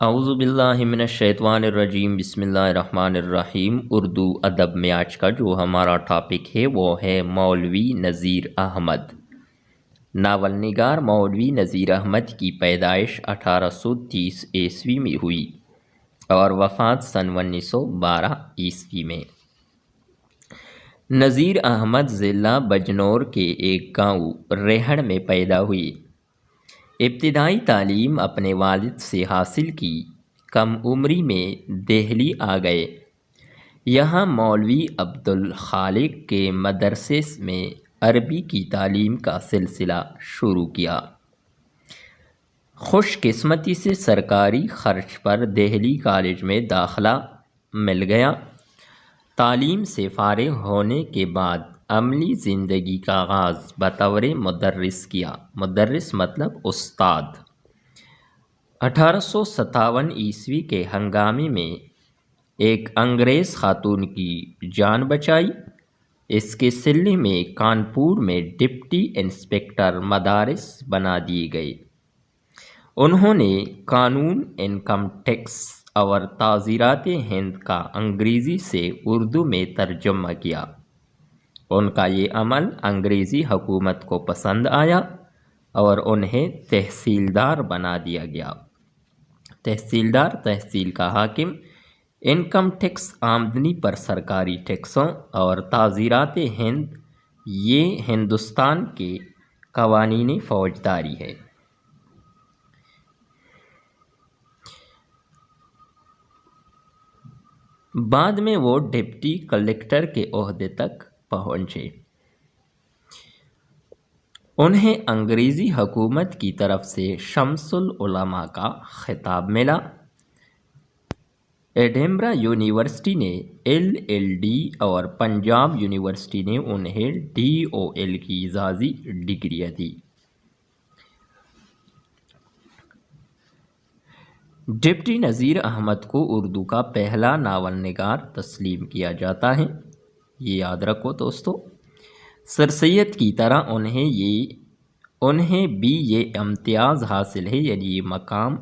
اعوذ باللہ من الشیطان الرجیم، بسم اللہ الرحمن الرحیم۔ اردو ادب میں آج کا جو ہمارا ٹاپک ہے وہ ہے مولوی نذیر احمد۔ ناول نگار مولوی نذیر احمد کی پیدائش 1830 عیسوی میں ہوئی اور وفات سن 1912 عیسوی میں۔ نذیر احمد ضلع بجنور کے ایک گاؤں ریہڑ میں پیدا ہوئی۔ ابتدائی تعلیم اپنے والد سے حاصل کی۔ کم عمری میں دہلی آ گئے۔ یہاں مولوی عبدالخالق کے مدرسے میں عربی کی تعلیم کا سلسلہ شروع کیا۔ خوش قسمتی سے سرکاری خرچ پر دہلی کالج میں داخلہ مل گیا۔ تعلیم سے فارغ ہونے کے بعد عملی زندگی کا آغاز بطور مدرس کیا۔ مدرس مطلب استاد۔ 1857 عیسوی کے ہنگامے میں ایک انگریز خاتون کی جان بچائی۔ اس کے صلے میں کانپور میں ڈپٹی انسپکٹر مدارس بنا دیے گئے۔ انہوں نے قانون، انکم ٹیکس اور تعزیرات ہند کا انگریزی سے اردو میں ترجمہ کیا۔ ان کا یہ عمل انگریزی حکومت کو پسند آیا اور انہیں تحصیلدار بنا دیا گیا۔ تحصیلدار تحصیل کا حاکم، انکم ٹیکس آمدنی پر سرکاری ٹیکسوں اور تعزیرات ہند یہ ہندوستان کے قوانین فوجداری ہے۔ بعد میں وہ ڈپٹی کلکٹر کے عہدے تک پہنچے۔ انہیں انگریزی حکومت کی طرف سے شمس العلماء کا خطاب ملا۔ ایڈنبرا یونیورسٹی نے LL.D اور پنجاب یونیورسٹی نے انہیں DOL کی اعزازی ڈگریاں دی۔ ڈپٹی نذیر احمد کو اردو کا پہلا ناول نگار تسلیم کیا جاتا ہے، یہ یاد رکھو دوستو۔ سر سید کی طرح انہیں بھی یہ امتیاز حاصل ہے، یعنی یہ مقام،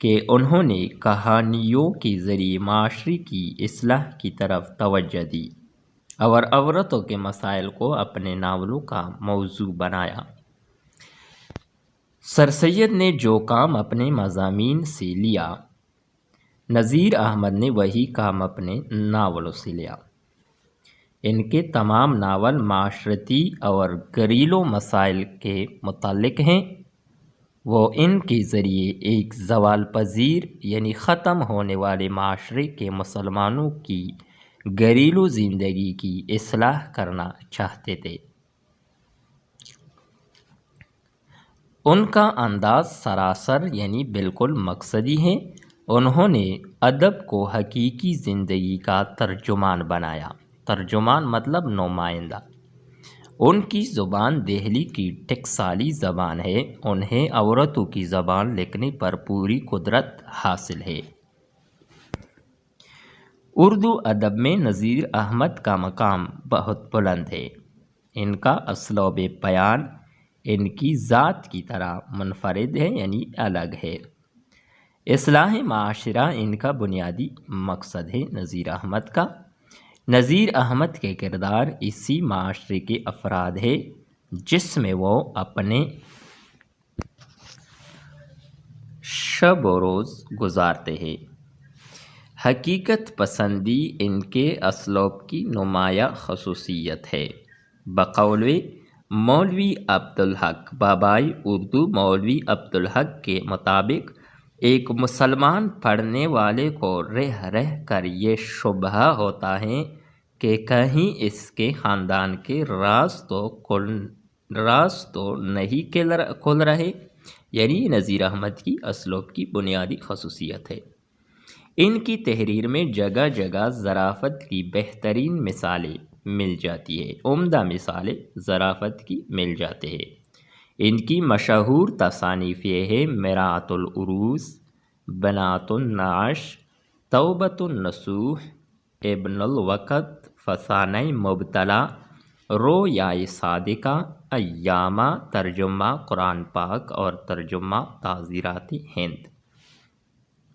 کہ انہوں نے کہانیوں کے ذریعے معاشرے کی اصلاح کی طرف توجہ دی اور عورتوں کے مسائل کو اپنے ناولوں کا موضوع بنایا۔ سر سید نے جو کام اپنے مضامین سے لیا، نذیر احمد نے وہی کام اپنے ناولوں سے لیا۔ ان کے تمام ناول معاشرتی اور گھریلو مسائل کے متعلق ہیں۔ وہ ان کے ذریعے ایک زوال پذیر یعنی ختم ہونے والے معاشرے کے مسلمانوں کی گھریلو زندگی کی اصلاح کرنا چاہتے تھے۔ ان کا انداز سراسر یعنی بالکل مقصدی ہے۔ انہوں نے ادب کو حقیقی زندگی کا ترجمان بنایا۔ ترجمان مطلب نمائندہ۔ ان کی زبان دہلی کی ٹکسالی زبان ہے۔ انہیں عورتوں کی زبان لکھنے پر پوری قدرت حاصل ہے۔ اردو ادب میں نذیر احمد کا مقام بہت بلند ہے۔ ان کا اسلوب بیان ان کی ذات کی طرح منفرد ہے، یعنی الگ ہے۔ اصلاح معاشرہ ان کا بنیادی مقصد ہے نذیر احمد کا۔ نذیر احمد کے کردار اسی معاشرے کے افراد ہے جس میں وہ اپنے شب و روز گزارتے ہیں۔ حقیقت پسندی ان کے اسلوب کی نمایاں خصوصیت ہے۔ بقول مولوی عبدالحق بابائی اردو مولوی عبدالحق کے مطابق ایک مسلمان پڑھنے والے کو رہ رہ کر یہ شبہ ہوتا ہے کہ کہیں اس کے خاندان کے راز تو نہیں کھل رہے، یعنی نذیر احمد کی اسلوب کی بنیادی خصوصیت ہے۔ ان کی تحریر میں جگہ جگہ ظرافت کی بہترین مثالیں مل جاتی ہے، عمدہ مثالیں ظرافت کی مل جاتے ہیں۔ ان کی مشہور تصانیف یہ ہے: مرآة العروس، بنات النعش، توبۃ النصوح، ابن الوقت، فسانہ مبتلا، رویائے صادقہ، ایامہ، ترجمہ قرآن پاک اور ترجمہ تعزیرات ہند۔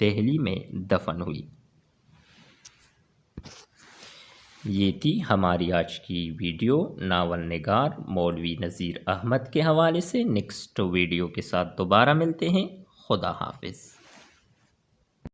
دہلی میں دفن ہوئی۔ یہ تھی ہماری آج کی ویڈیو ناول نگار مولوی نذیر احمد کے حوالے سے۔ نیکسٹ ویڈیو کے ساتھ دوبارہ ملتے ہیں۔ خدا حافظ۔